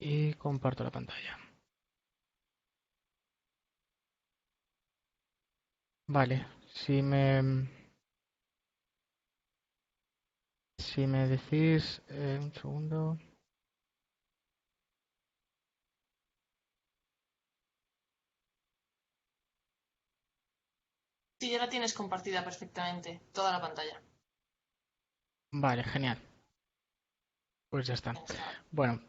y comparto la pantalla. Vale, si me decís un segundo. Sí, ya la tienes compartida perfectamente, toda la pantalla. Vale, genial. Pues ya está. Ya está. Bueno,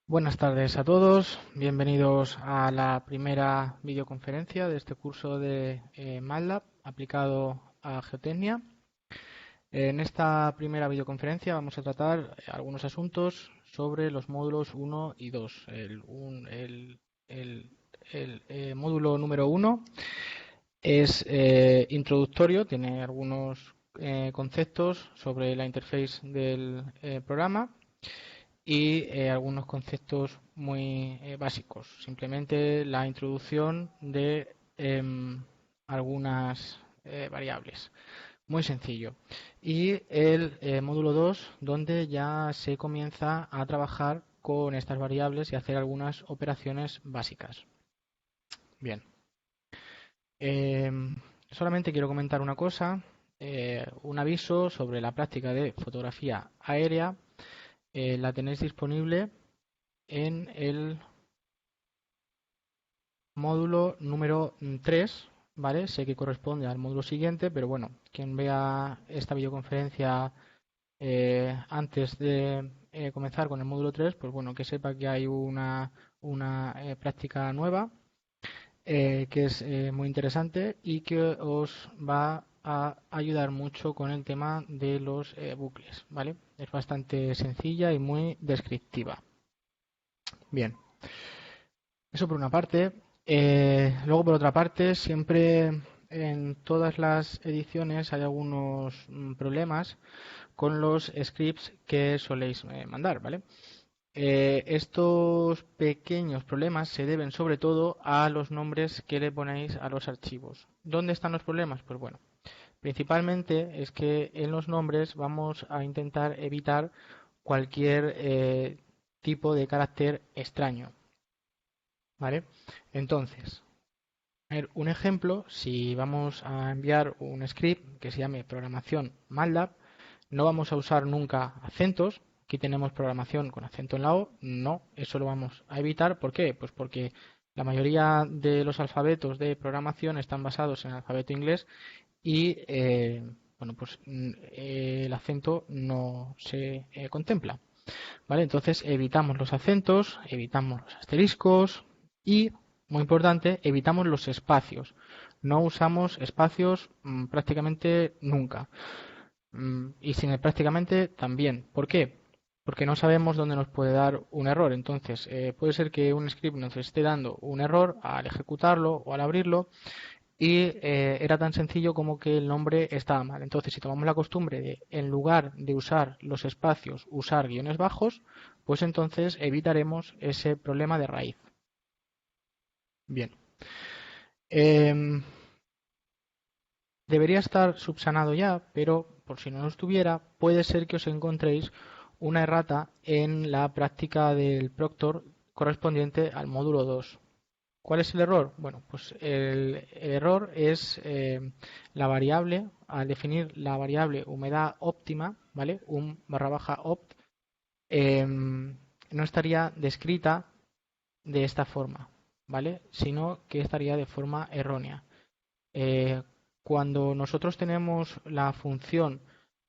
buenas tardes a todos. Bienvenidos a la primera videoconferencia de este curso de MATLAB aplicado a geotecnia. En esta primera videoconferencia vamos a tratar algunos asuntos sobre los módulos 1 y 2. El módulo número 1 es introductorio, tiene algunos conceptos sobre la interface del programa y algunos conceptos muy básicos. Simplemente la introducción de algunas variables. Muy sencillo. Y el módulo 2, donde ya se comienza a trabajar con estas variables y hacer algunas operaciones básicas. Bien. Solamente quiero comentar una cosa, un aviso sobre la práctica de fotografía aérea. La tenéis disponible en el módulo número 3, ¿vale? Sé que corresponde al módulo siguiente, pero bueno, quien vea esta videoconferencia antes de comenzar con el módulo 3, pues bueno, que sepa que hay una práctica nueva que es muy interesante y que os va a ayudar mucho con el tema de los bucles, ¿vale? Es bastante sencilla y muy descriptiva. Bien, eso por una parte. Luego, por otra parte, siempre en todas las ediciones hay algunos problemas con los scripts que soléis mandar, ¿vale? Estos pequeños problemas se deben sobre todo a los nombres que le ponéis a los archivos. ¿Dónde están los problemas? Pues bueno, principalmente es que en los nombres vamos a intentar evitar cualquier tipo de carácter extraño, ¿vale? Entonces, a ver, un ejemplo, si vamos a enviar un script que se llame programación MATLAB, no vamos a usar nunca acentos. Aquí tenemos programación con acento en la O. No, eso lo vamos a evitar. ¿Por qué? Pues porque la mayoría de los alfabetos de programación están basados en el alfabeto inglés y bueno, pues el acento no se contempla. ¿Vale? Entonces evitamos los acentos, evitamos los asteriscos y, muy importante, evitamos los espacios. No usamos espacios prácticamente nunca. Y sin el prácticamente también. ¿Por qué? Porque no sabemos dónde nos puede dar un error. Entonces, puede ser que un script nos esté dando un error al ejecutarlo o al abrirlo y era tan sencillo como que el nombre estaba mal. Entonces, si tomamos la costumbre de, en lugar de usar los espacios, usar guiones bajos, pues entonces evitaremos ese problema de raíz. Bien. Em, Debería estar subsanado ya, pero por si no lo estuviera, puede ser que os encontréis una errata en la práctica del Proctor correspondiente al módulo 2. ¿Cuál es el error? Bueno, pues el error es la variable, al definir la variable humedad óptima, ¿vale? Barra baja opt, no estaría descrita de esta forma, ¿vale? Sino que estaría de forma errónea. Eh, Cuando nosotros tenemos la función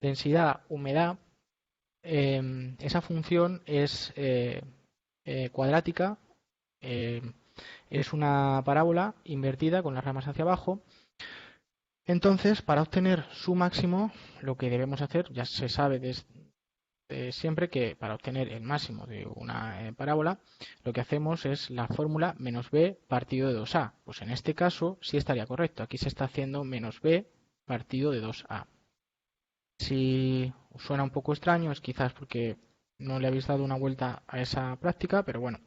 densidad humedad, esa función es cuadrática, eh, es una parábola invertida con las ramas hacia abajo. Entonces, para obtener su máximo, lo que debemos hacer, ya se sabe desde siempre que para obtener el máximo de una parábola, lo que hacemos es la fórmula menos b partido de 2a. Pues en este caso sí estaría correcto. Aquí se está haciendo menos b partido de 2a. Si os suena un poco extraño, es quizás porque no le habéis dado una vuelta a esa práctica, pero bueno,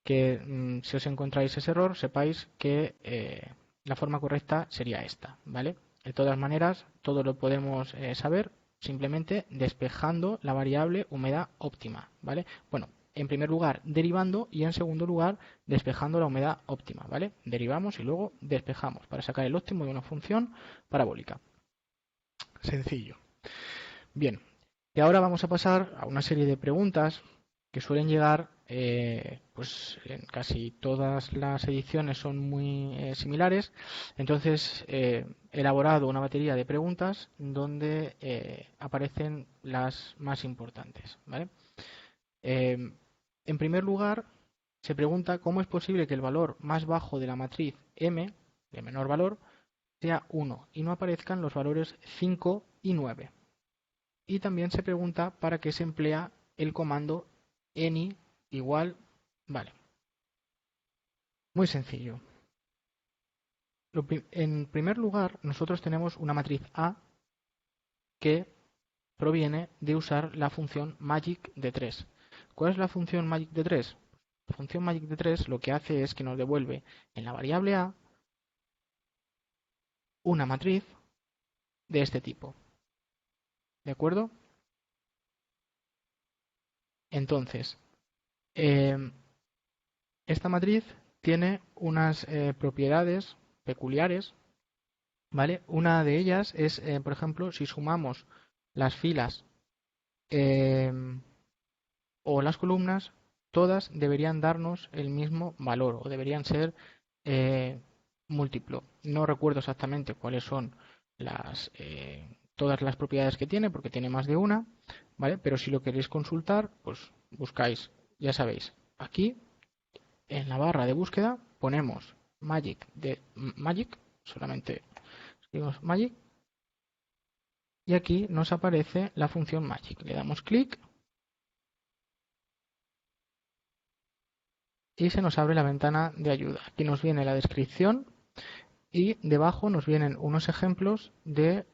que si os encontráis ese error, sepáis que la forma correcta sería esta, ¿vale? De todas maneras, todo lo podemos saber simplemente despejando la variable humedad óptima, ¿vale? Bueno, en primer lugar derivando y en segundo lugar despejando la humedad óptima, ¿vale? Derivamos y luego despejamos para sacar el óptimo de una función parabólica. Sencillo. Bien, y ahora vamos a pasar a una serie de preguntas que suelen llegar, pues en casi todas las ediciones son muy similares. Entonces he elaborado una batería de preguntas donde aparecen las más importantes, ¿vale? En primer lugar, se pregunta cómo es posible que el valor más bajo de la matriz M, de menor valor, sea 1 y no aparezcan los valores 5 y 9. Y también se pregunta para qué se emplea el comando any igual, vale. Muy sencillo. En primer lugar, nosotros tenemos una matriz A que proviene de usar la función magic de 3. ¿Cuál es la función magic de 3? La función magic de 3 lo que hace es que nos devuelve en la variable A una matriz de este tipo. ¿De acuerdo? Entonces, esta matriz tiene unas propiedades peculiares, ¿vale? Una de ellas es, por ejemplo, si sumamos las filas o las columnas, todas deberían darnos el mismo valor o deberían ser múltiplo. No recuerdo exactamente cuáles son todas las propiedades que tiene, porque tiene más de una, ¿vale? Pero si lo queréis consultar, pues buscáis, ya sabéis, aquí en la barra de búsqueda ponemos magic, solamente escribimos magic, y aquí nos aparece la función magic. Le damos clic y se nos abre la ventana de ayuda. Aquí nos viene la descripción y debajo nos vienen unos ejemplos de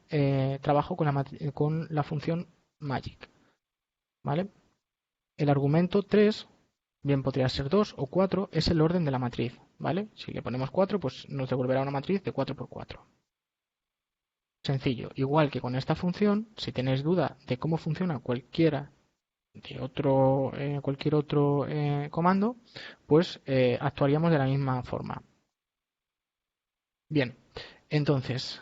trabajo con la función magic, ¿vale? El argumento 3, bien podría ser 2 o 4, es el orden de la matriz, ¿vale? Si le ponemos 4, pues nos devolverá una matriz de 4 por 4. Sencillo, igual que con esta función, si tenéis duda de cómo funciona cualquier otro comando, pues actuaríamos de la misma forma. Bien, entonces,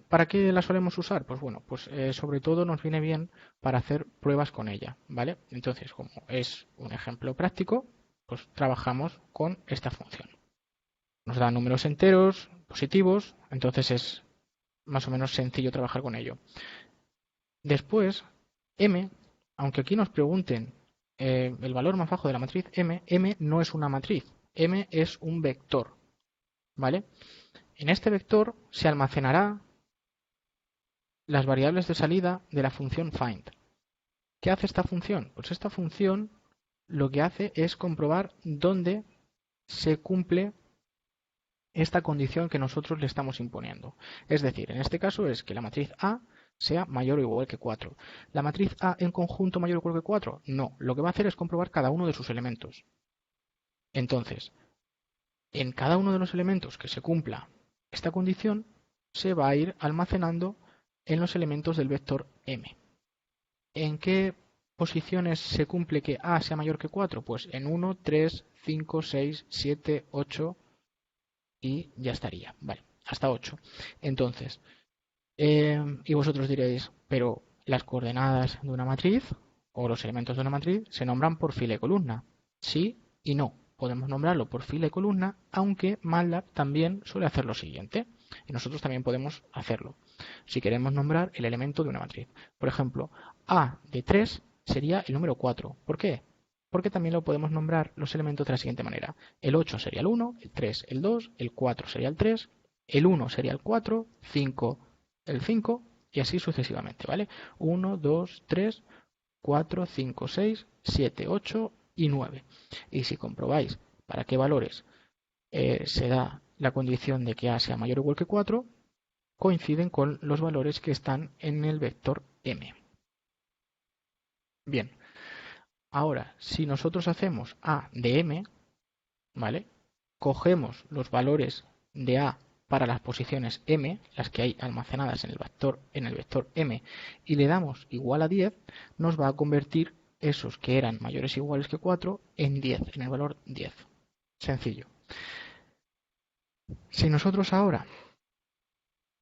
¿para qué la solemos usar? Pues bueno, pues sobre todo nos viene bien para hacer pruebas con ella, ¿vale? Entonces, como es un ejemplo práctico, pues trabajamos con esta función. Nos da números enteros, positivos, entonces es más o menos sencillo trabajar con ello. Después, M, aunque aquí nos pregunten el valor más bajo de la matriz M, M no es una matriz, M es un vector, ¿vale? En este vector se almacenará las variables de salida de la función find. ¿Qué hace esta función? Pues esta función lo que hace es comprobar dónde se cumple esta condición que nosotros le estamos imponiendo. Es decir, en este caso es que la matriz A sea mayor o igual que 4. ¿La matriz A en conjunto mayor o igual que 4? No. Lo que va a hacer es comprobar cada uno de sus elementos. Entonces, en cada uno de los elementos que se cumpla esta condición, se va a ir almacenando en los elementos del vector M. ¿En qué posiciones se cumple que A sea mayor que 4? Pues en 1, 3, 5, 6, 7, 8 y ya estaría. Vale, hasta 8. Entonces, y vosotros diréis, pero las coordenadas de una matriz o los elementos de una matriz se nombran por fila y columna. Sí y no. Podemos nombrarlo por fila y columna, aunque MATLAB también suele hacer lo siguiente. Y nosotros también podemos hacerlo. Si queremos nombrar el elemento de una matriz. Por ejemplo, A de 3 sería el número 4. ¿Por qué? Porque también lo podemos nombrar los elementos de la siguiente manera. El 8 sería el 1, el 3 el 2, el 4 sería el 3, el 1 sería el 4, 5 el 5 y así sucesivamente, ¿vale? 1, 2, 3, 4, 5, 6, 7, 8 y 9. Y si comprobáis para qué valores se da la condición de que A sea mayor o igual que 4, coinciden con los valores que están en el vector M. Bien, ahora si nosotros hacemos A de M, ¿vale? Cogemos los valores de A para las posiciones M, las que hay almacenadas en el vector M, y le damos igual a 10, nos va a convertir esos que eran mayores o iguales que 4 en 10, en el valor 10. Sencillo. Si nosotros ahora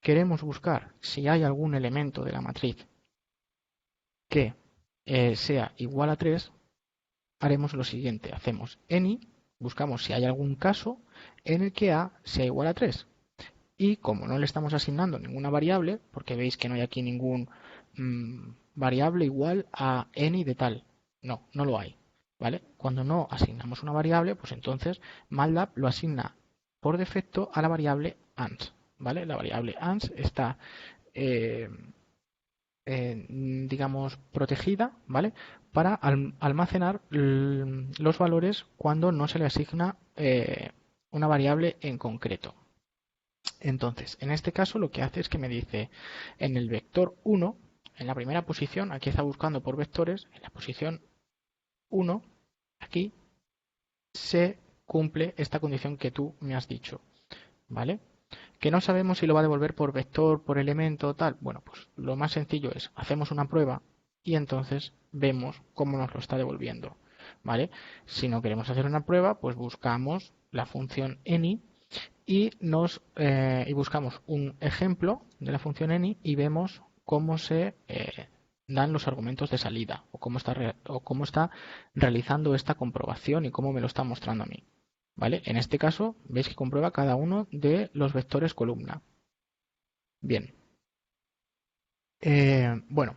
queremos buscar si hay algún elemento de la matriz que sea igual a 3, haremos lo siguiente. Hacemos any, buscamos si hay algún caso en el que A sea igual a 3. Y como no le estamos asignando ninguna variable, porque veis que no hay aquí ningún variable igual a any de tal. No, no lo hay. ¿Vale? Cuando no asignamos una variable, pues entonces MATLAB lo asigna por defecto a la variable ans. ¿Vale? La variable ans está digamos, protegida, ¿vale? Para almacenar los valores cuando no se le asigna una variable en concreto. Entonces, en este caso lo que hace es que me dice en el vector 1, en la primera posición, aquí está buscando por vectores, en la posición 1, aquí se cumple esta condición que tú me has dicho, ¿vale? Que no sabemos si lo va a devolver por vector, por elemento, tal. Bueno, pues lo más sencillo es, hacemos una prueba y entonces vemos cómo nos lo está devolviendo, ¿vale? Si no queremos hacer una prueba, pues buscamos la función any y buscamos un ejemplo de la función any y vemos cómo se dan los argumentos de salida o cómo está realizando esta comprobación y cómo me lo está mostrando a mí. ¿Vale? En este caso, veis que comprueba cada uno de los vectores columna. Bien. Bueno,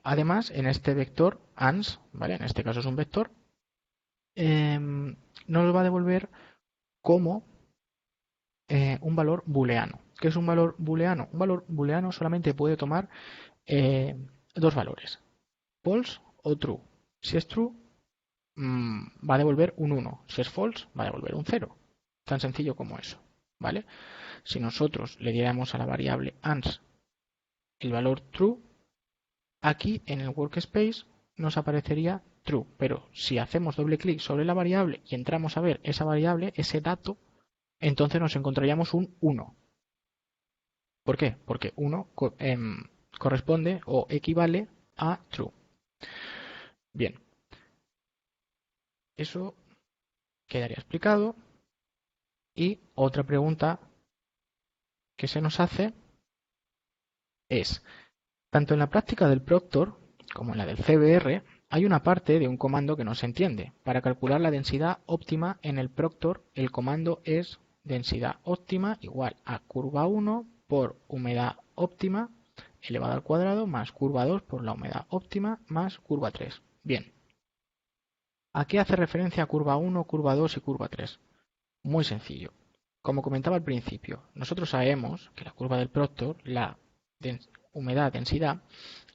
además, en este vector ans, ¿vale? En este caso es un vector, nos va a devolver como un valor booleano. ¿Qué es un valor booleano? Un valor booleano solamente puede tomar dos valores, false o true. Si es true, va a devolver un 1. Si es false, va a devolver un 0. Tan sencillo como eso, ¿vale? Si nosotros le diéramos a la variable ans el valor true, aquí en el workspace nos aparecería true, pero si hacemos doble clic sobre la variable y entramos a ver esa variable, ese dato, entonces nos encontraríamos un 1. ¿Por qué? Porque 1 corresponde o equivale a true. Bien, eso quedaría explicado. Y otra pregunta que se nos hace es, tanto en la práctica del Proctor como en la del CBR, hay una parte de un comando que no se entiende. Para calcular la densidad óptima en el Proctor, el comando es densidad óptima igual a curva 1 por humedad óptima elevado al cuadrado más curva 2 por la humedad óptima más curva 3. Bien. ¿A qué hace referencia curva 1, curva 2 y curva 3? Muy sencillo. Como comentaba al principio, nosotros sabemos que la curva del Proctor, la humedad densidad,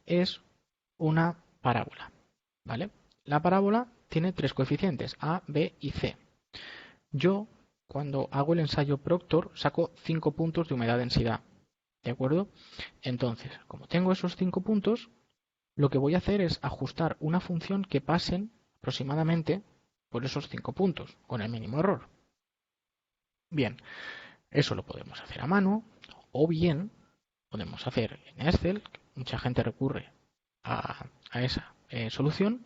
es una parábola, ¿vale? La parábola tiene tres coeficientes, A, B y C. Yo, cuando hago el ensayo Proctor, saco 5 puntos de humedad densidad, ¿de acuerdo? Entonces, como tengo esos 5 puntos, lo que voy a hacer es ajustar una función que pasen aproximadamente por esos 5 puntos, con el mínimo error. Bien, eso lo podemos hacer a mano o bien podemos hacer en Excel, mucha gente recurre a esa solución,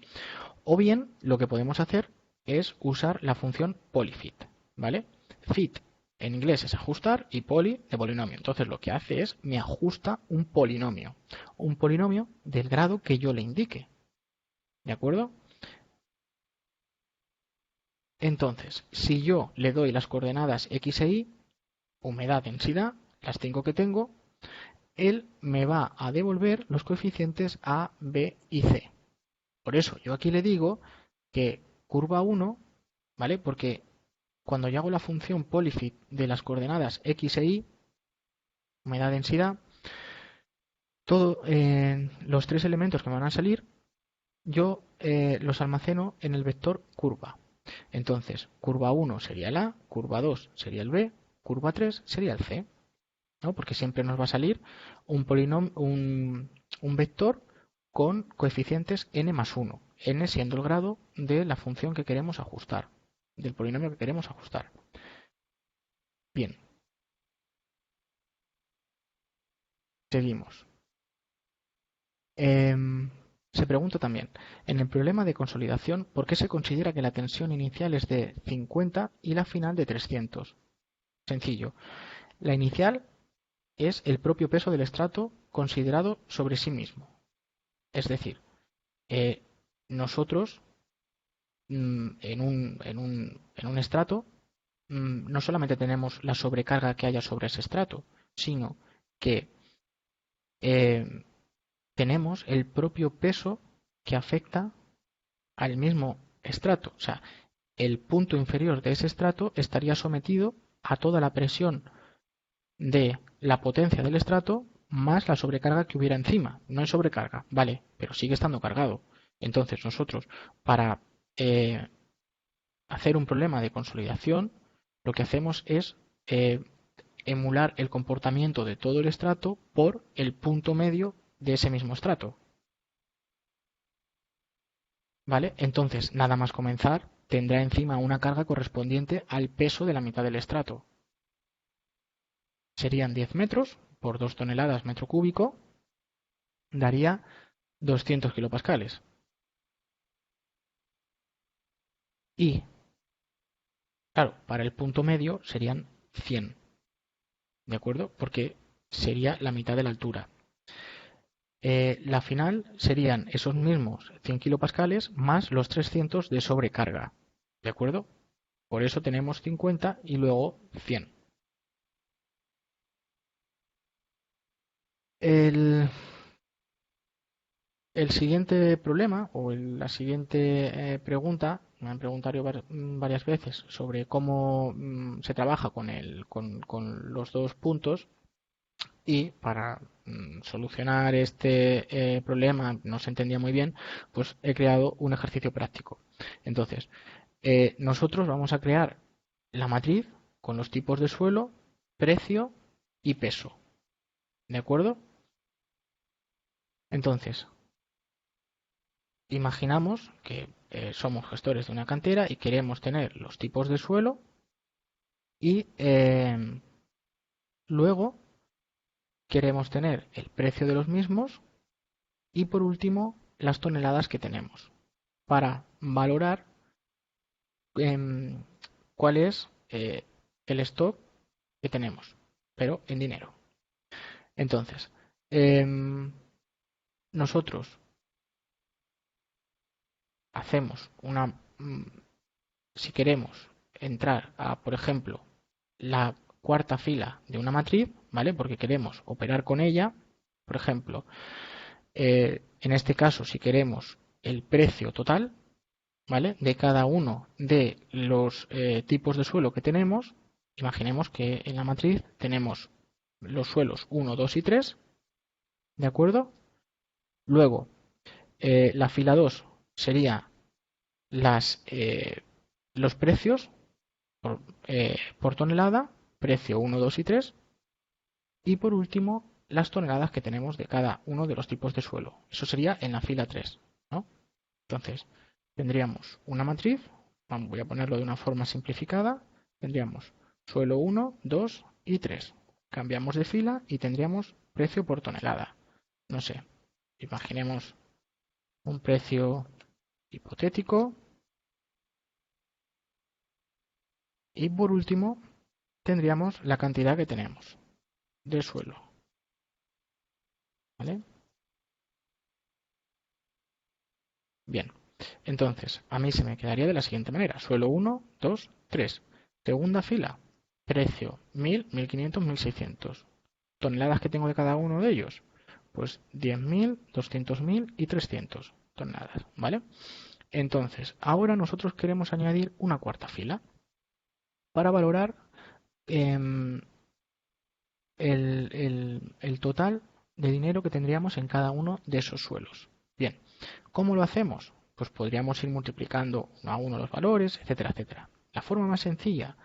o bien lo que podemos hacer es usar la función polyfit, ¿vale? Fit en inglés es ajustar y poly de polinomio. Entonces lo que hace es me ajusta un polinomio del grado que yo le indique, ¿de acuerdo? Entonces, si yo le doy las coordenadas x e y, humedad, densidad, las 5 que tengo, él me va a devolver los coeficientes A, B y C. Por eso yo aquí le digo que curva 1, ¿vale? Porque cuando yo hago la función polyfit de las coordenadas x e y, humedad, densidad, todos los tres elementos que me van a salir, yo los almaceno en el vector curva. Entonces, curva 1 sería el A, curva 2 sería el B, curva 3 sería el C, ¿no? Porque siempre nos va a salir un vector con coeficientes n más 1, n siendo el grado de la función que queremos ajustar, del polinomio que queremos ajustar. Bien, seguimos. Se pregunta también, en el problema de consolidación, ¿por qué se considera que la tensión inicial es de 50 y la final de 300? Sencillo, la inicial es el propio peso del estrato considerado sobre sí mismo. Es decir, nosotros en un estrato no solamente tenemos la sobrecarga que haya sobre ese estrato, sino que tenemos el propio peso que afecta al mismo estrato. O sea, el punto inferior de ese estrato estaría sometido a toda la presión de la potencia del estrato más la sobrecarga que hubiera encima. No hay sobrecarga, vale, pero sigue estando cargado. Entonces nosotros, para hacer un problema de consolidación, lo que hacemos es emular el comportamiento de todo el estrato por el punto medio de ese mismo estrato. ¿Vale? Entonces, nada más comenzar, tendrá encima una carga correspondiente al peso de la mitad del estrato. Serían 10 metros por 2 toneladas metro cúbico, daría 200 kilopascales. Y, claro, para el punto medio serían 100, ¿de acuerdo? Porque sería la mitad de la altura. La final serían esos mismos 100 kilopascales más los 300 de sobrecarga, ¿de acuerdo? Por eso tenemos 50 y luego 100. El siguiente problema o la siguiente pregunta, me han preguntado varias veces sobre cómo se trabaja con los dos puntos, y para solucionar este problema, no se entendía muy bien, pues he creado un ejercicio práctico. Entonces, nosotros vamos a crear la matriz con los tipos de suelo, precio y peso. ¿De acuerdo? Entonces, imaginamos que somos gestores de una cantera y queremos tener los tipos de suelo y luego queremos tener el precio de los mismos y por último las toneladas que tenemos para valorar cuál es el stock que tenemos, pero en dinero. Entonces, nosotros hacemos si queremos entrar a, por ejemplo, la cuarta fila de una matriz, ¿vale? Porque queremos operar con ella, por ejemplo, en este caso, si queremos el precio total, ¿vale? De cada uno de los tipos de suelo que tenemos, imaginemos que en la matriz tenemos los suelos 1, 2 y 3, ¿de acuerdo? Luego, la fila 2 sería los precios por tonelada, precio 1, 2 y 3, y por último, las toneladas que tenemos de cada uno de los tipos de suelo. Eso sería en la fila 3, ¿no? Entonces, tendríamos una matriz, voy a ponerlo de una forma simplificada, tendríamos suelo 1, 2 y 3. Cambiamos de fila y tendríamos precio por tonelada. No sé, imaginemos un precio hipotético. Y por último, tendríamos la cantidad que tenemos de suelo. ¿Vale? Bien, entonces a mí se me quedaría de la siguiente manera. Suelo 1, 2, 3. Segunda fila, precio 1000, 1500, 1600. ¿Toneladas que tengo de cada uno de ellos? Pues 10.000, 200.000 y 300 toneladas. ¿Vale? Entonces, ahora nosotros queremos añadir una cuarta fila para valorar el total de dinero que tendríamos en cada uno de esos suelos. Bien, ¿cómo lo hacemos? Pues podríamos ir multiplicando uno a uno los valores, etcétera, etcétera. La forma más sencilla,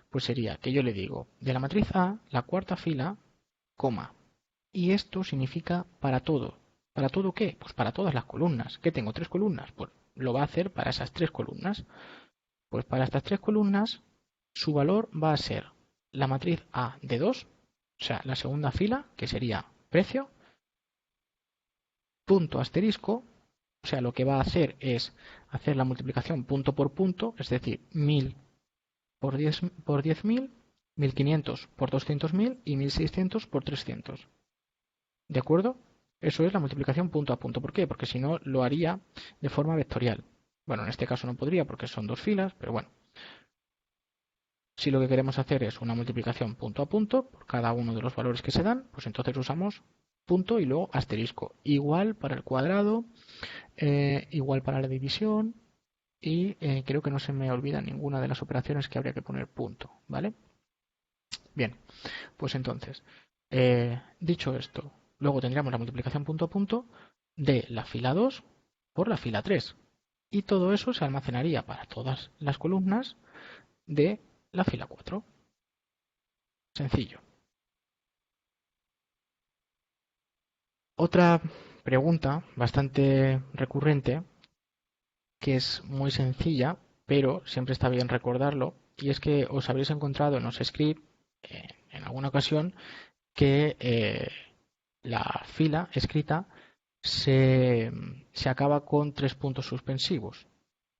pues sería que yo le digo de la matriz A, la cuarta fila, coma. Y esto significa para todo. ¿Para todo qué? Pues para todas las columnas. ¿Qué tengo? ¿Tres columnas? Pues lo va a hacer para esas tres columnas. Pues para estas tres columnas, su valor va a ser la matriz A de 2, o sea, la segunda fila, que sería precio, punto asterisco, O sea, lo que va a hacer es hacer la multiplicación punto por punto, es decir, 1000 por 10 por 10.000, 1500 por 200.000 y 1600 por 300. ¿De acuerdo? Eso es la multiplicación punto a punto. ¿Por qué? Porque si no lo haría de forma vectorial. Bueno, en este caso no podría porque son dos filas, pero bueno. Si lo que queremos hacer es una multiplicación punto a punto por cada uno de los valores que se dan, pues entonces usamos punto y luego asterisco. Igual para el cuadrado, igual para la división y creo que no se me olvida ninguna de las operaciones que habría que poner punto, ¿vale? Bien, pues entonces, dicho esto, luego tendríamos la multiplicación punto a punto de la fila 2 por la fila 3. Y todo eso se almacenaría para todas las columnas de la fila 4. Sencillo. Otra pregunta bastante recurrente, que es muy sencilla, pero siempre está bien recordarlo, y es que os habréis encontrado en los scripts en alguna ocasión que la fila escrita se acaba con 3 puntos suspensivos.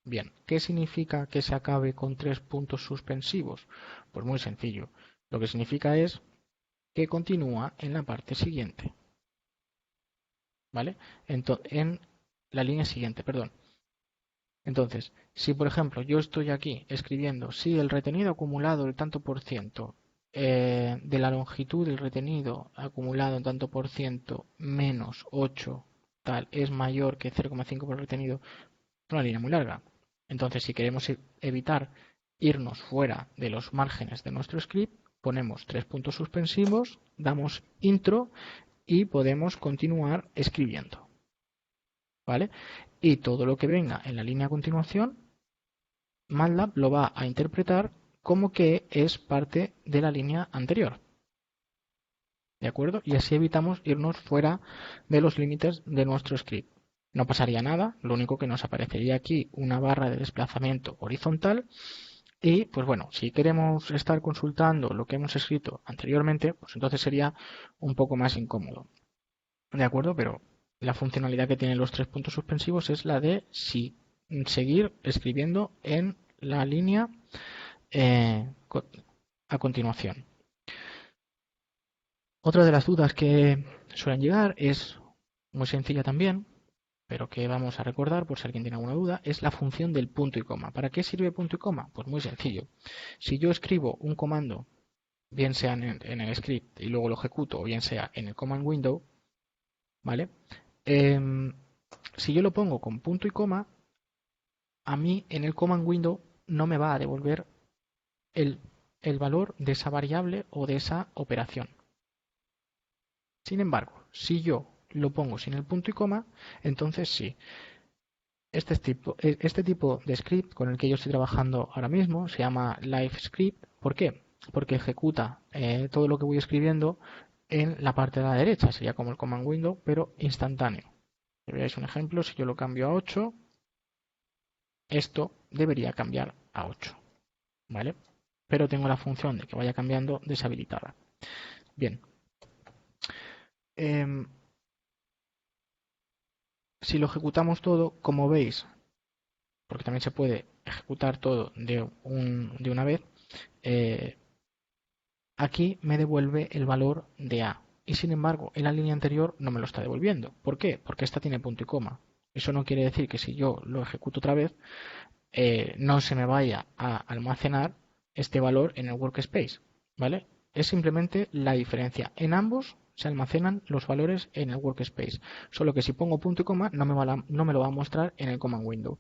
Bien, ¿qué significa que se acabe con 3 puntos suspensivos? Pues muy sencillo. Lo que significa es que continúa en la parte siguiente. ¿Vale? En la línea siguiente, perdón. Entonces, si por ejemplo yo estoy aquí escribiendo si el retenido acumulado el tanto por ciento de la longitud del retenido acumulado en tanto por ciento menos 8 tal es mayor que 0,5 por retenido, es una línea muy larga. Entonces, si queremos evitar irnos fuera de los márgenes de nuestro script, ponemos 3 puntos suspensivos, damos intro y podemos continuar escribiendo. ¿Vale? Y todo lo que venga en la línea a continuación, MATLAB lo va a interpretar como que es parte de la línea anterior. ¿De acuerdo? Y así evitamos irnos fuera de los límites de nuestro script. No pasaría nada, lo único que nos aparecería aquí una barra de desplazamiento horizontal y pues bueno, si queremos estar consultando lo que hemos escrito anteriormente, pues entonces sería un poco más incómodo. ¿De acuerdo? Pero la funcionalidad que tienen los 3 puntos suspensivos es la de seguir escribiendo en la línea a continuación. Otra de las dudas que suelen llegar es muy sencilla también, pero que vamos a recordar por si alguien tiene alguna duda, es la función del punto y coma. ¿Para qué sirve punto y coma? Pues muy sencillo. Si yo escribo un comando, bien sea en el script y luego lo ejecuto, o bien sea en el command window, ¿vale? Si yo lo pongo con punto y coma, a mí en el command window no me va a devolver el valor de esa variable o de esa operación. Sin embargo, si yo lo pongo sin el punto y coma, entonces sí. Este tipo de script con el que yo estoy trabajando ahora mismo se llama live script. ¿Por qué? Porque ejecuta todo lo que voy escribiendo en la parte de la derecha. Sería como el command window, pero instantáneo. Si veáis un ejemplo, si yo lo cambio a 8, esto debería cambiar a 8. ¿Vale? Pero tengo la función de que vaya cambiando deshabilitada. Bien. Si lo ejecutamos todo, como veis, porque también se puede ejecutar todo de una vez, aquí me devuelve el valor de A. Y sin embargo, en la línea anterior no me lo está devolviendo. ¿Por qué? Porque esta tiene punto y coma. Eso no quiere decir que si yo lo ejecuto otra vez, no se me vaya a almacenar este valor en el workspace. ¿Vale? Es simplemente la diferencia. En ambos se almacenan los valores en el workspace. Solo que si pongo punto y coma no me lo va a mostrar en el command window.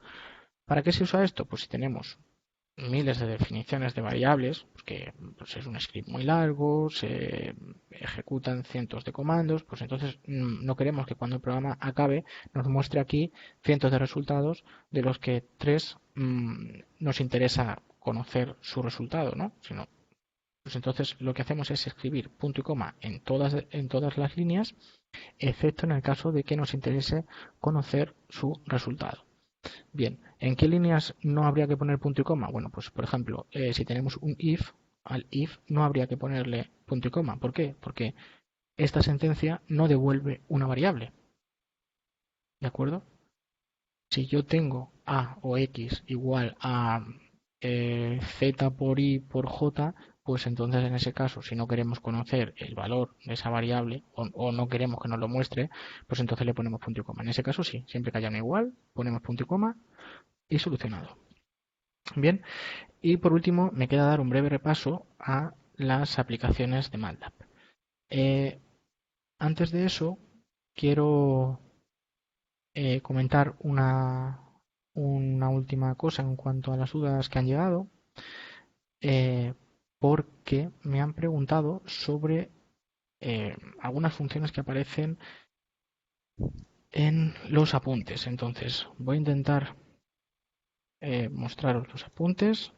¿Para qué se usa esto? Pues si tenemos miles de definiciones de variables, porque pues es un script muy largo, se ejecutan cientos de comandos, pues entonces no queremos que cuando el programa acabe nos muestre aquí cientos de resultados de los que 3 nos interesa conocer su resultado, ¿no? Sino, pues entonces lo que hacemos es escribir punto y coma en todas las líneas, excepto en el caso de que nos interese conocer su resultado. Bien, ¿en qué líneas no habría que poner punto y coma? Bueno, pues por ejemplo, si tenemos un if, al if no habría que ponerle punto y coma. ¿Por qué? Porque esta sentencia no devuelve una variable. ¿De acuerdo? si yo tengo A o X igual a Z por Y por J, pues entonces en ese caso, si no queremos conocer el valor de esa variable o no queremos que nos lo muestre, pues entonces le ponemos punto y coma. En ese caso sí, siempre que haya un igual, ponemos punto y coma y solucionado. Bien, y por último me queda dar un breve repaso a las aplicaciones de MATLAB. Antes de eso, quiero comentar una última cosa en cuanto a las dudas que han llegado, porque me han preguntado sobre algunas funciones que aparecen en los apuntes. Entonces, voy a intentar mostraros los apuntes.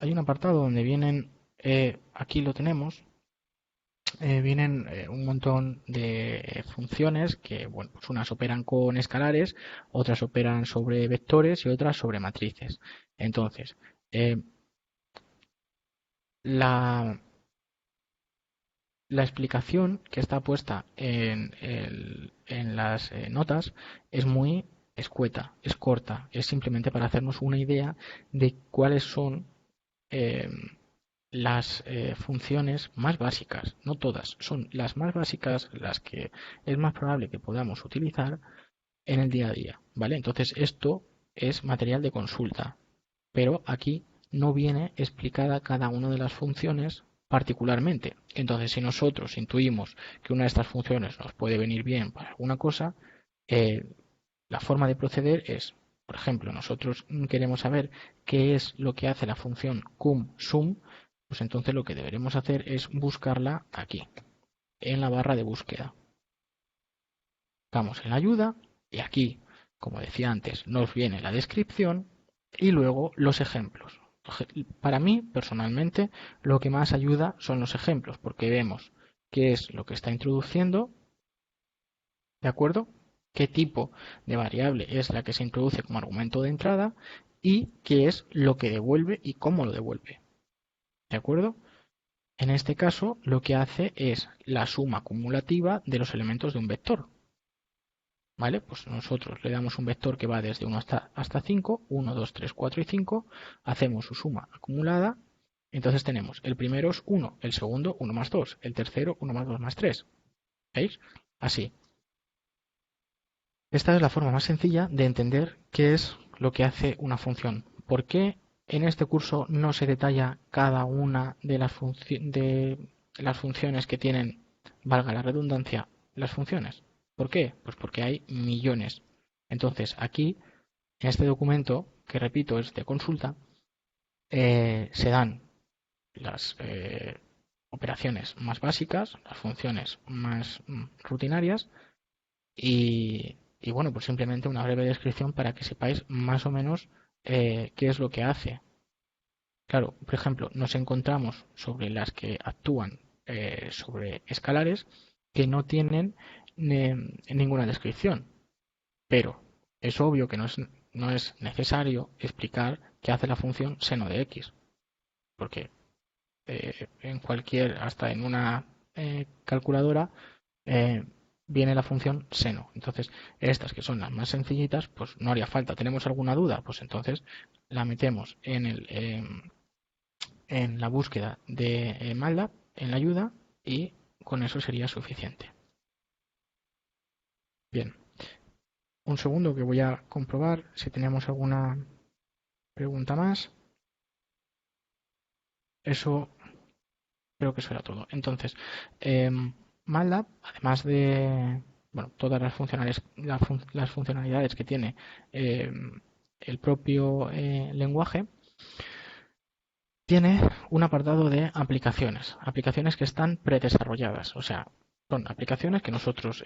Hay un apartado donde vienen, aquí lo tenemos, vienen un montón de funciones que, bueno, pues unas operan con escalares, otras operan sobre vectores y otras sobre matrices. Entonces, la, la explicación que está puesta en las notas es muy escueta, es corta, es simplemente para hacernos una idea de cuáles son eh, las funciones más básicas, no todas, son las más básicas las que es más probable que podamos utilizar en el día a día, ¿vale? Entonces esto es material de consulta, pero aquí no viene explicada cada una de las funciones particularmente. Entonces, si nosotros intuimos que una de estas funciones nos puede venir bien para alguna cosa, eh, la forma de proceder es, por ejemplo, nosotros queremos saber qué es lo que hace la función cum-sum, pues entonces lo que deberemos hacer es buscarla aquí, en la barra de búsqueda. Vamos en la ayuda y aquí, como decía antes, nos viene la descripción y luego los ejemplos. Para mí, personalmente, lo que más ayuda son los ejemplos, porque vemos qué es lo que está introduciendo, ¿de acuerdo? Qué tipo de variable es la que se introduce como argumento de entrada y qué es lo que devuelve y cómo lo devuelve, ¿de acuerdo? En este caso, lo que hace es la suma acumulativa de los elementos de un vector. ¿Vale? Pues nosotros le damos un vector que va desde 1 hasta 5, 1, 2, 3, 4 y 5, hacemos su suma acumulada, entonces tenemos el primero es 1, el segundo 1 más 2, el tercero 1 más 2 más 3. ¿Veis? Así. Esta es la forma más sencilla de entender qué es lo que hace una función. ¿Por qué en este curso no se detalla cada una de las funciones que tienen, valga la redundancia, las funciones? ¿Por qué? Pues porque hay millones. Entonces, aquí, en este documento, que repito es de consulta, se dan las operaciones más básicas, las funciones más rutinarias y bueno, pues simplemente una breve descripción para que sepáis más o menos qué es lo que hace. Claro, por ejemplo, nos encontramos sobre las que actúan sobre escalares que no tienen ninguna descripción, pero es obvio que no es necesario explicar qué hace la función seno de x, porque en cualquier, hasta en una calculadora, eh, viene la función seno. Entonces, estas que son las más sencillitas, pues no haría falta. ¿Tenemos alguna duda? Pues entonces la metemos en la búsqueda de MATLAB, en la ayuda, y con eso sería suficiente. Bien, un segundo que voy a comprobar si tenemos alguna pregunta más. Eso creo que eso era todo. Entonces, MATLAB, además de bueno, todas las funcionalidades que tiene el propio lenguaje, tiene un apartado de aplicaciones, aplicaciones que están predesarrolladas, o sea, son aplicaciones que nosotros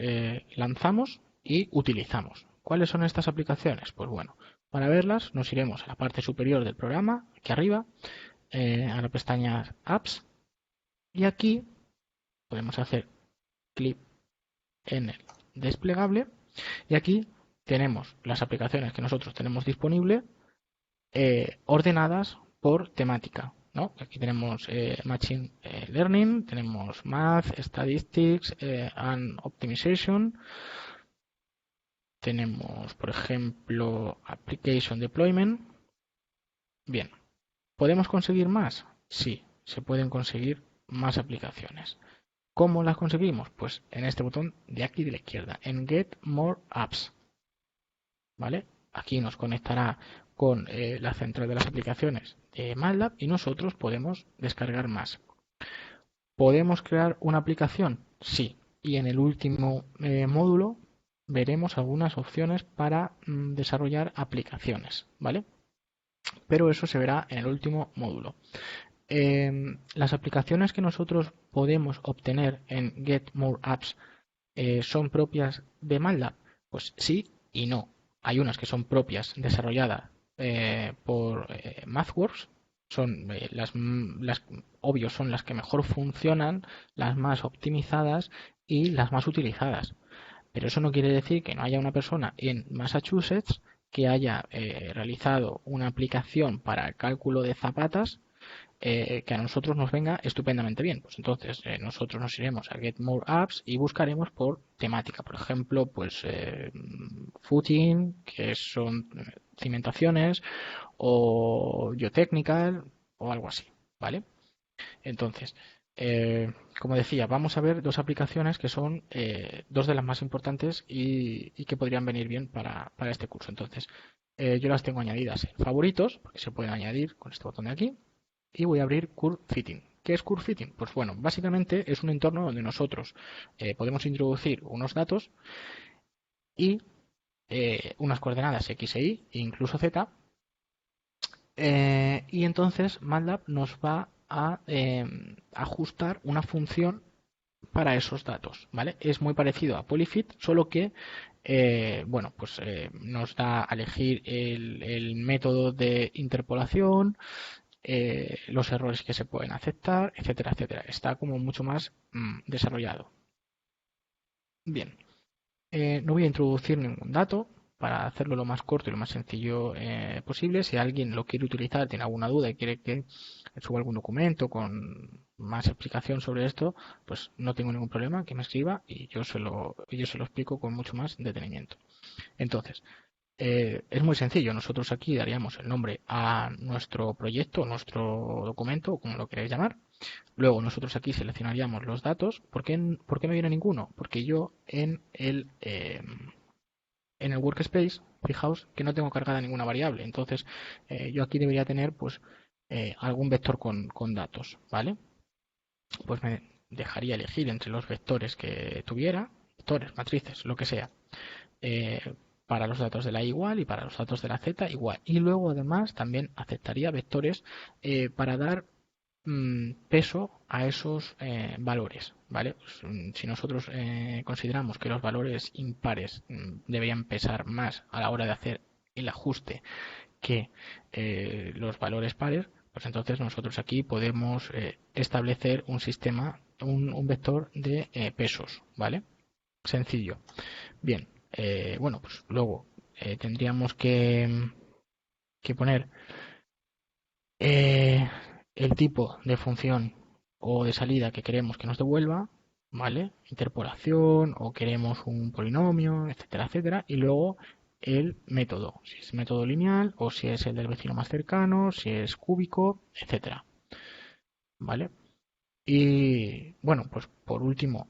lanzamos y utilizamos. ¿Cuáles son estas aplicaciones? Pues bueno, para verlas nos iremos a la parte superior del programa, aquí arriba, a la pestaña Apps, y aquí podemos hacer clic en el desplegable y aquí tenemos las aplicaciones que nosotros tenemos disponibles ordenadas por temática. ¿no? Aquí tenemos Machine Learning, tenemos Math, Statistics and Optimization. Tenemos, por ejemplo, Application Deployment. Bien, ¿podemos conseguir más? Sí, se pueden conseguir más aplicaciones. ¿Cómo las conseguimos? Pues en este botón de aquí de la izquierda, en Get More Apps. ¿Vale? Aquí nos conectará con la central de las aplicaciones de MATLAB y nosotros podemos descargar más. ¿Podemos crear una aplicación? Sí. Y en el último módulo veremos algunas opciones para desarrollar aplicaciones, ¿vale? Pero eso se verá en el último módulo. Las aplicaciones que nosotros podemos obtener en Get More Apps son propias de MATLAB. Pues sí y no. Hay unas que son propias, desarrolladas por MathWorks, son obvios, son las que mejor funcionan, las más optimizadas y las más utilizadas. Pero eso no quiere decir que no haya una persona en Massachusetts que haya realizado una aplicación para el cálculo de zapatas que a nosotros nos venga estupendamente bien. Pues entonces nosotros nos iremos a Get More Apps y buscaremos por temática. Por ejemplo, pues footing, que son cimentaciones, o geotechnical, o algo así, ¿vale? Entonces, como decía, vamos a ver dos aplicaciones que son dos de las más importantes y que podrían venir bien para este curso. Entonces, yo las tengo añadidas en favoritos, porque se pueden añadir con este botón de aquí, y voy a abrir Curve Fitting. ¿Qué es Curve Fitting? Pues bueno, básicamente es un entorno donde nosotros podemos introducir unos datos y unas coordenadas X e Y, e incluso Z, y entonces MATLAB nos va a ajustar una función para esos datos, ¿vale? Es muy parecido a Polyfit, solo que bueno, pues nos da a elegir el método de interpolación, los errores que se pueden aceptar, etcétera, etcétera. Está como mucho más desarrollado. Bien, no voy a introducir ningún dato para hacerlo lo más corto y lo más sencillo posible. Si alguien lo quiere utilizar, tiene alguna duda y quiere que suba algún documento con más explicación sobre esto, pues no tengo ningún problema, que me escriba y yo se lo explico con mucho más detenimiento. Entonces, es muy sencillo. Nosotros aquí daríamos el nombre a nuestro proyecto, nuestro documento, como lo queráis llamar. Luego nosotros aquí seleccionaríamos los datos. ¿Por qué no viene ninguno? Porque yo en el workspace, fijaos que no tengo cargada ninguna variable. Entonces, yo aquí debería tener pues algún vector con datos, ¿vale? Pues me dejaría elegir entre los vectores que tuviera, vectores, matrices, lo que sea. Para los datos de la igual y para los datos de la z igual. Y luego además también aceptaría vectores para dar peso a esos valores, ¿vale? Pues, si nosotros consideramos que los valores impares deberían pesar más a la hora de hacer el ajuste que los valores pares, pues entonces nosotros aquí podemos establecer un sistema, un vector de pesos, ¿vale? Sencillo. Bien, bueno, pues luego tendríamos que poner el tipo de función o de salida que queremos que nos devuelva, ¿vale? Interpolación o queremos un polinomio, etcétera, etcétera. Y luego el método, si es método lineal o si es el del vecino más cercano, si es cúbico, etcétera. ¿Vale? Y bueno, pues por último,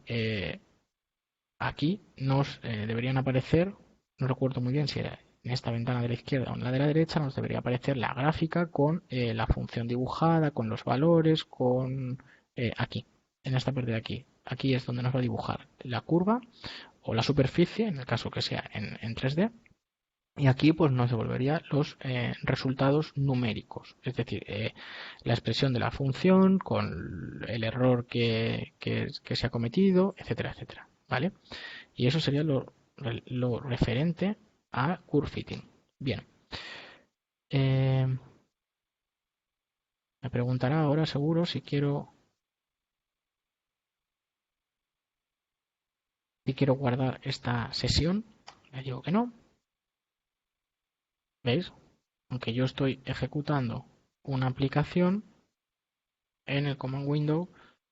aquí nos deberían aparecer, no recuerdo muy bien si era en esta ventana de la izquierda o en la de la derecha, nos debería aparecer la gráfica con la función dibujada, con los valores, con aquí, en esta parte de aquí. Aquí es donde nos va a dibujar la curva o la superficie, en el caso que sea en 3D. Y aquí pues nos devolvería los resultados numéricos, es decir, la expresión de la función con el error que se ha cometido, etcétera, etcétera. ¿Vale? Y eso sería lo referente a curve fitting. Bien. Me preguntará ahora seguro si quiero guardar esta sesión. Le digo que no. ¿Veis? Aunque yo estoy ejecutando una aplicación, en el command window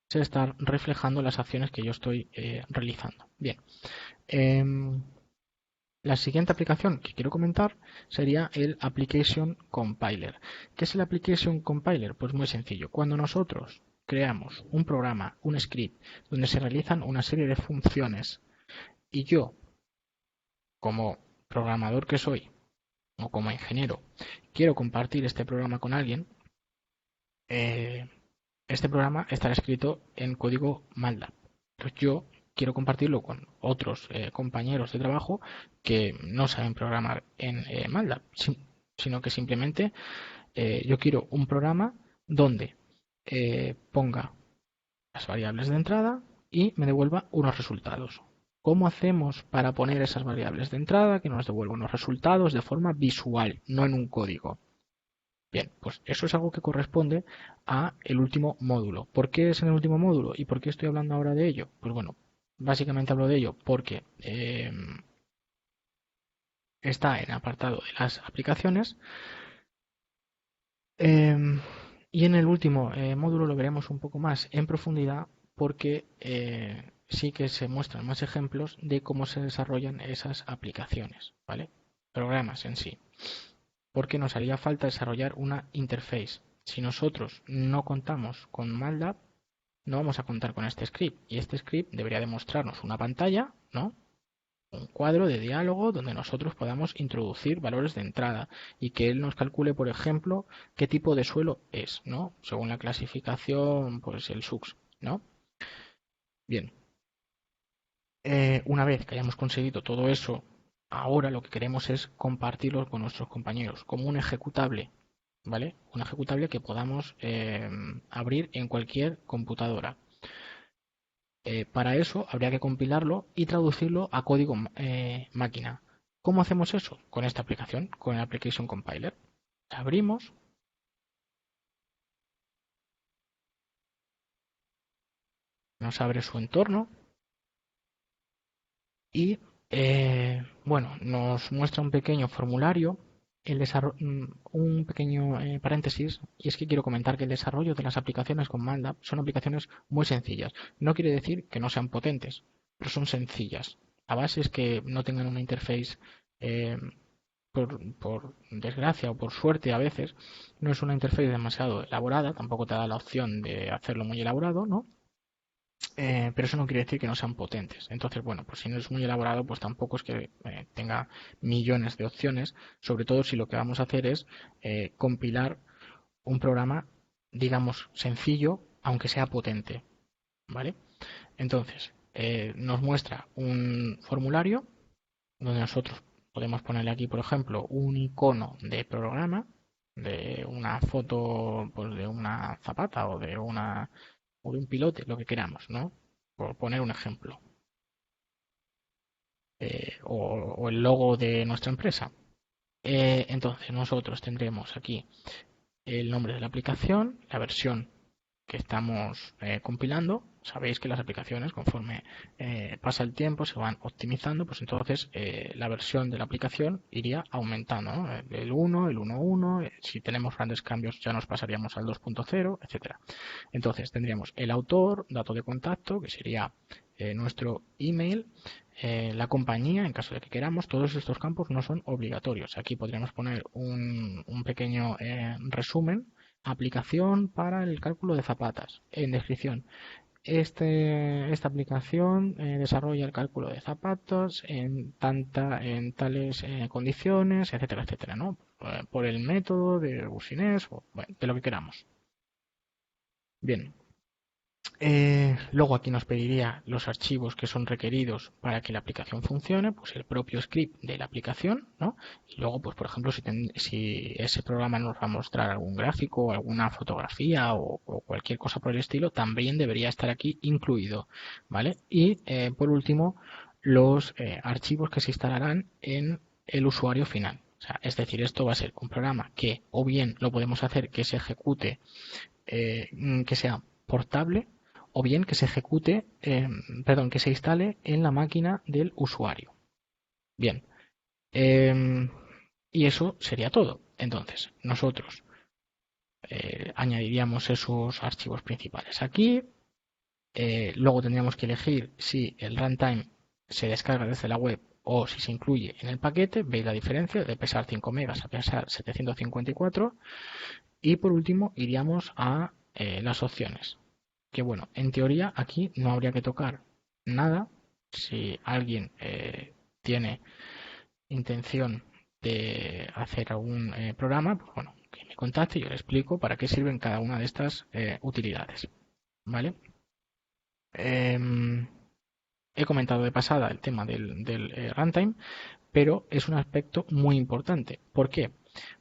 se están reflejando las acciones que yo estoy realizando. Bien. La siguiente aplicación que quiero comentar sería el Application Compiler. ¿Qué es el Application Compiler? Pues muy sencillo. Cuando nosotros creamos un programa, un script, donde se realizan una serie de funciones y yo, como programador que soy, o como ingeniero, quiero compartir este programa con alguien, este programa estará escrito en código MATLAB. Pues yo quiero compartirlo con otros compañeros de trabajo que no saben programar en MATLAB, sino que simplemente yo quiero un programa donde ponga las variables de entrada y me devuelva unos resultados. ¿Cómo hacemos para poner esas variables de entrada que nos devuelvan unos resultados de forma visual, no en un código? Bien, pues eso es algo que corresponde a el último módulo. ¿Por qué es en el último módulo y por qué estoy hablando ahora de ello? Pues bueno, básicamente hablo de ello porque está en el apartado de las aplicaciones y en el último módulo lo veremos un poco más en profundidad porque sí que se muestran más ejemplos de cómo se desarrollan esas aplicaciones, ¿vale? Programas en sí. Porque nos haría falta desarrollar una interface. Si nosotros no contamos con MATLAB, no vamos a contar con este script. Y este script debería demostrarnos una pantalla, ¿no? Un cuadro de diálogo donde nosotros podamos introducir valores de entrada y que él nos calcule, por ejemplo, qué tipo de suelo es, ¿no? Según la clasificación, pues el SUX, ¿no? Bien. Una vez que hayamos conseguido todo eso, ahora lo que queremos es compartirlo con nuestros compañeros como un ejecutable, ¿vale? Un ejecutable que podamos abrir en cualquier computadora. Para eso habría que compilarlo y traducirlo a código máquina. ¿Cómo hacemos eso? Con esta aplicación, con el Application Compiler. Abrimos, nos abre su entorno y bueno, nos muestra un pequeño formulario, un pequeño paréntesis, y es que quiero comentar que el desarrollo de las aplicaciones con MATLAB son aplicaciones muy sencillas. No quiere decir que no sean potentes, pero son sencillas. La base es que no tengan una interface, eh, por desgracia o por suerte a veces, no es una interface demasiado elaborada, tampoco te da la opción de hacerlo muy elaborado, ¿no? Pero eso no quiere decir que no sean potentes. Entonces, bueno, pues si no es muy elaborado, pues tampoco es que tenga millones de opciones, sobre todo si lo que vamos a hacer es compilar un programa, digamos, sencillo, aunque sea potente, ¿vale? Entonces, nos muestra un formulario donde nosotros podemos ponerle aquí, por ejemplo, un icono de programa, de una foto, pues de una zapata o de un pilote, lo que queramos, ¿no? Por poner un ejemplo. O el logo de nuestra empresa. Entonces nosotros tendremos aquí el nombre de la aplicación, la versión que estamos compilando. Sabéis que las aplicaciones, conforme pasa el tiempo, se van optimizando, pues entonces la versión de la aplicación iría aumentando, ¿no? El 1, el 1.1, si tenemos grandes cambios ya nos pasaríamos al 2.0, etcétera. Entonces tendríamos el autor, dato de contacto, que sería nuestro email, la compañía, en caso de que queramos. Todos estos campos no son obligatorios. Aquí podríamos poner un pequeño resumen. Aplicación para el cálculo de zapatas. En descripción. Esta aplicación desarrolla el cálculo de zapatos en tales condiciones, etcétera, etcétera, ¿no? Por el método de Business o bueno, de lo que queramos. Bien, luego aquí nos pediría los archivos que son requeridos para que la aplicación funcione, pues el propio script de la aplicación, ¿no? Y luego, pues por ejemplo, si ese programa nos va a mostrar algún gráfico, alguna fotografía o cualquier cosa por el estilo, también debería estar aquí incluido, ¿vale? Y por último, los archivos que se instalarán en el usuario final. O sea, es decir, esto va a ser un programa que o bien lo podemos hacer que se ejecute, que sea portable, o bien que se ejecute, perdón, que se instale en la máquina del usuario. Bien, y eso sería todo. Entonces, nosotros añadiríamos esos archivos principales aquí. Luego tendríamos que elegir si el runtime se descarga desde la web o si se incluye en el paquete. Veis la diferencia de pesar 5 megas a pesar 754. Y por último iríamos a las opciones. Que bueno, en teoría aquí no habría que tocar nada. Si alguien tiene intención de hacer algún programa, pues bueno, que me contacte y yo le explico para qué sirven cada una de estas utilidades. ¿Vale? He comentado de pasada el tema del runtime, pero es un aspecto muy importante. ¿Por qué?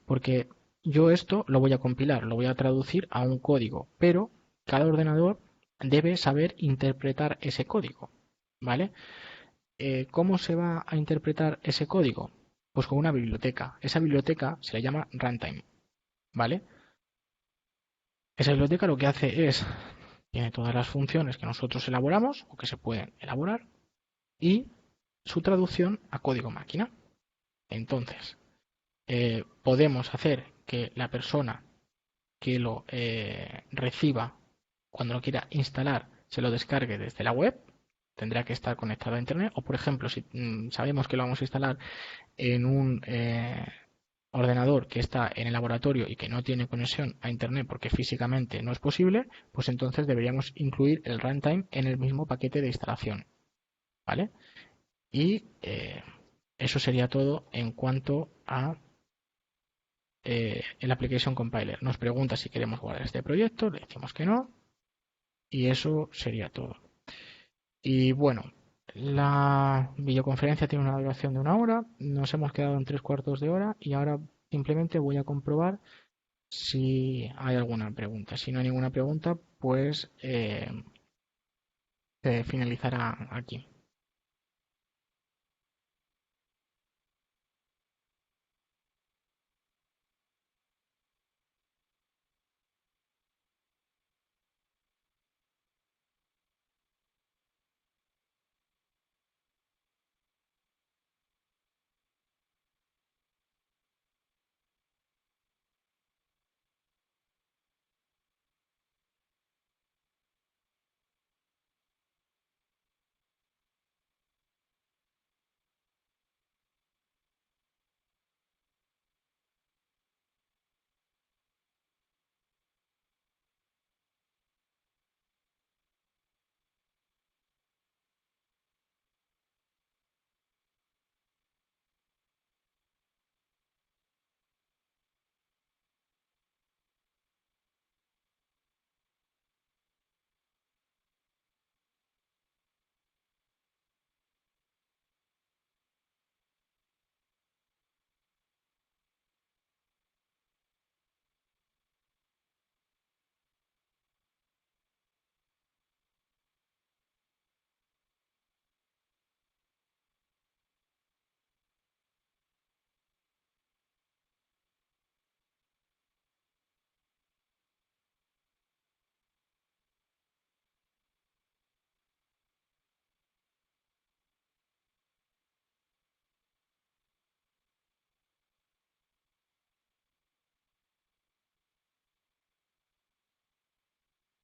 Porque yo esto lo voy a compilar, lo voy a traducir a un código, pero cada ordenador debe saber interpretar ese código. ¿Vale? ¿Cómo se va a interpretar ese código? Pues con una biblioteca. Esa biblioteca se le llama runtime. ¿Vale? Esa biblioteca lo que hace es, tiene todas las funciones que nosotros elaboramos o que se pueden elaborar y su traducción a código máquina. Entonces, podemos hacer que la persona que lo reciba cuando lo quiera instalar se lo descargue desde la web, tendrá que estar conectado a internet, o por ejemplo si sabemos que lo vamos a instalar en un ordenador que está en el laboratorio y que no tiene conexión a internet porque físicamente no es posible, pues entonces deberíamos incluir el runtime en el mismo paquete de instalación. ¿Vale? Y eso sería todo en cuanto a el Application Compiler. Nos pregunta si queremos guardar este proyecto, le decimos que no, y eso sería todo. Y bueno, la videoconferencia tiene una duración de 1 hora, nos hemos quedado en 3/4 de hora y ahora simplemente voy a comprobar si hay alguna pregunta. Si no hay ninguna pregunta, pues se finalizará aquí.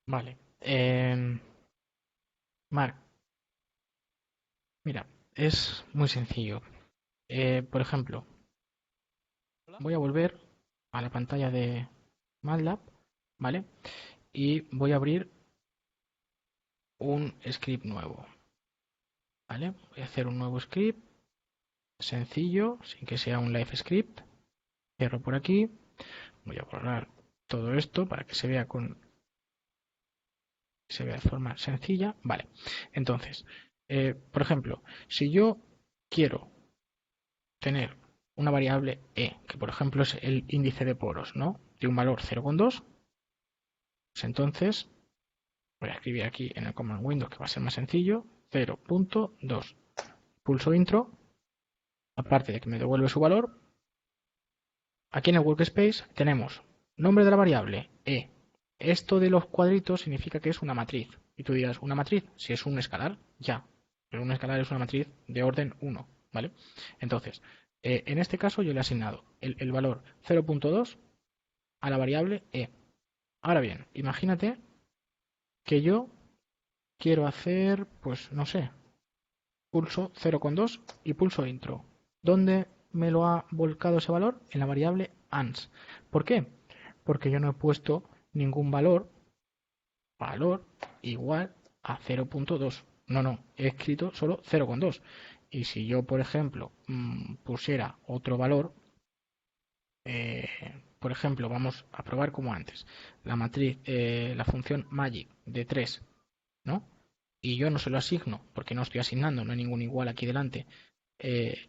Vale. Marc, mira, es muy sencillo. Por ejemplo, voy a volver a la pantalla de MATLAB, ¿vale? Y voy a abrir un script nuevo, ¿vale? Voy a hacer un nuevo script sencillo, sin que sea un live script. Cierro por aquí. Voy a borrar todo esto para que se vea de forma sencilla. Vale. Entonces, por ejemplo, si yo quiero tener una variable e, que por ejemplo es el índice de poros, ¿no? De un valor 0,2, pues entonces voy a escribir aquí en el command window, que va a ser más sencillo, 0.2. Pulso intro, aparte de que me devuelve su valor. Aquí en el workspace tenemos nombre de la variable e. Esto de los cuadritos significa que es una matriz. Y tú dirás, ¿una matriz? Si es un escalar, ya. Pero un escalar es una matriz de orden 1, ¿vale? Entonces, en este caso yo le he asignado el valor 0.2 a la variable e. Ahora bien, imagínate que yo quiero hacer, pues no sé, pulso 0,2 y pulso intro. ¿Dónde me lo ha volcado ese valor? En la variable ans. ¿Por qué? Porque yo no he puesto ningún valor igual a 0,2. No, he escrito solo 0,2. Y si yo, por ejemplo, pusiera otro valor, eh, por ejemplo, vamos a probar como antes, la matriz, la función magic de 3, ¿no? Y yo no se lo asigno, porque no estoy asignando, no hay ningún igual aquí delante. eh,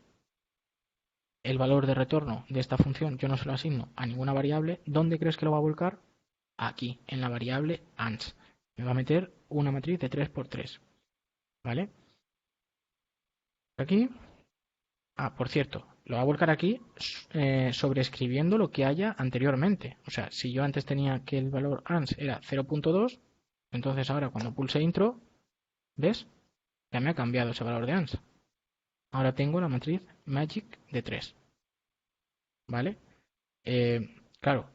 el valor de retorno de esta función yo no se lo asigno a ninguna variable. ¿Dónde crees que lo va a volcar? Aquí, en la variable ans. Me va a meter una matriz de 3 por 3, ¿vale? Aquí. Ah, por cierto, lo va a volcar aquí sobreescribiendo lo que haya anteriormente. O sea, si yo antes tenía que el valor ans era 0,2, entonces ahora cuando pulse intro, ¿ves? Ya me ha cambiado ese valor de ans. Ahora tengo la matriz magic de 3, ¿vale? Claro,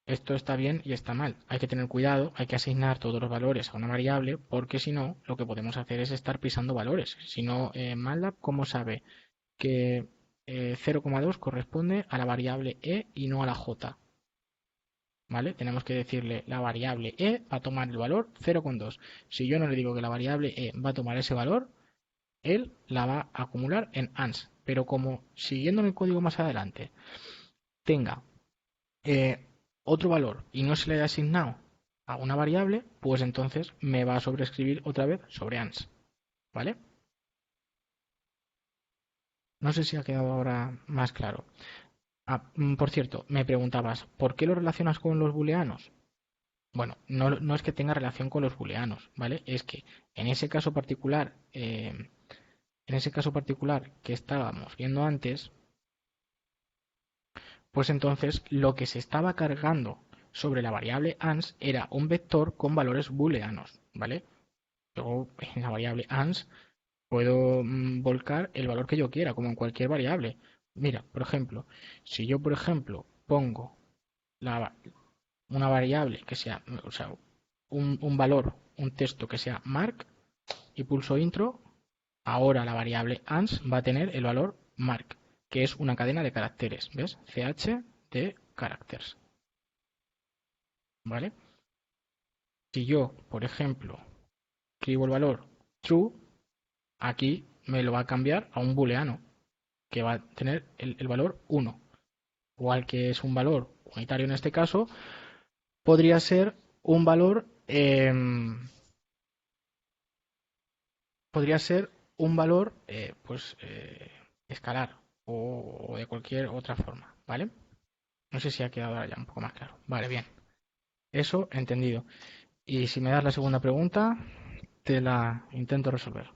esto está bien y está mal. Hay que tener cuidado, hay que asignar todos los valores a una variable, porque si no, lo que podemos hacer es estar pisando valores. Si no, MATLAB, ¿cómo sabe que 0,2 corresponde a la variable e y no a la j? ¿Vale? Tenemos que decirle la variable e va a tomar el valor 0,2. Si yo no le digo que la variable e va a tomar ese valor, él la va a acumular en ans. Pero como siguiendo en el código más adelante tenga eh, otro valor y no se le haya asignado a una variable, pues entonces me va a sobreescribir otra vez sobre ans. ¿Vale? No sé si ha quedado ahora más claro. Ah, por cierto, me preguntabas, ¿por qué lo relacionas con los booleanos? Bueno, no es que tenga relación con los booleanos, ¿vale? Es que en ese caso particular, que estábamos viendo antes, pues entonces lo que se estaba cargando sobre la variable ans era un vector con valores booleanos, ¿vale? Yo en la variable ans puedo volcar el valor que yo quiera, como en cualquier variable. Mira, por ejemplo, si yo, por ejemplo, pongo la, una variable que sea, o sea, un valor, un texto que sea mark y pulso intro, ahora la variable ans va a tener el valor mark, que es una cadena de caracteres, ¿ves? ch de characters, ¿vale? Si yo, por ejemplo, escribo el valor true, aquí me lo va a cambiar a un booleano, que va a tener el valor 1. Igual que es un valor unitario en este caso, podría ser un valor pues escalar o de cualquier otra forma, ¿vale? No sé si ha quedado ahora ya un poco más claro. Vale, bien. Eso entendido. Y si me das la segunda pregunta, te la intento resolver.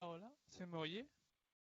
Hola, ¿se me oye?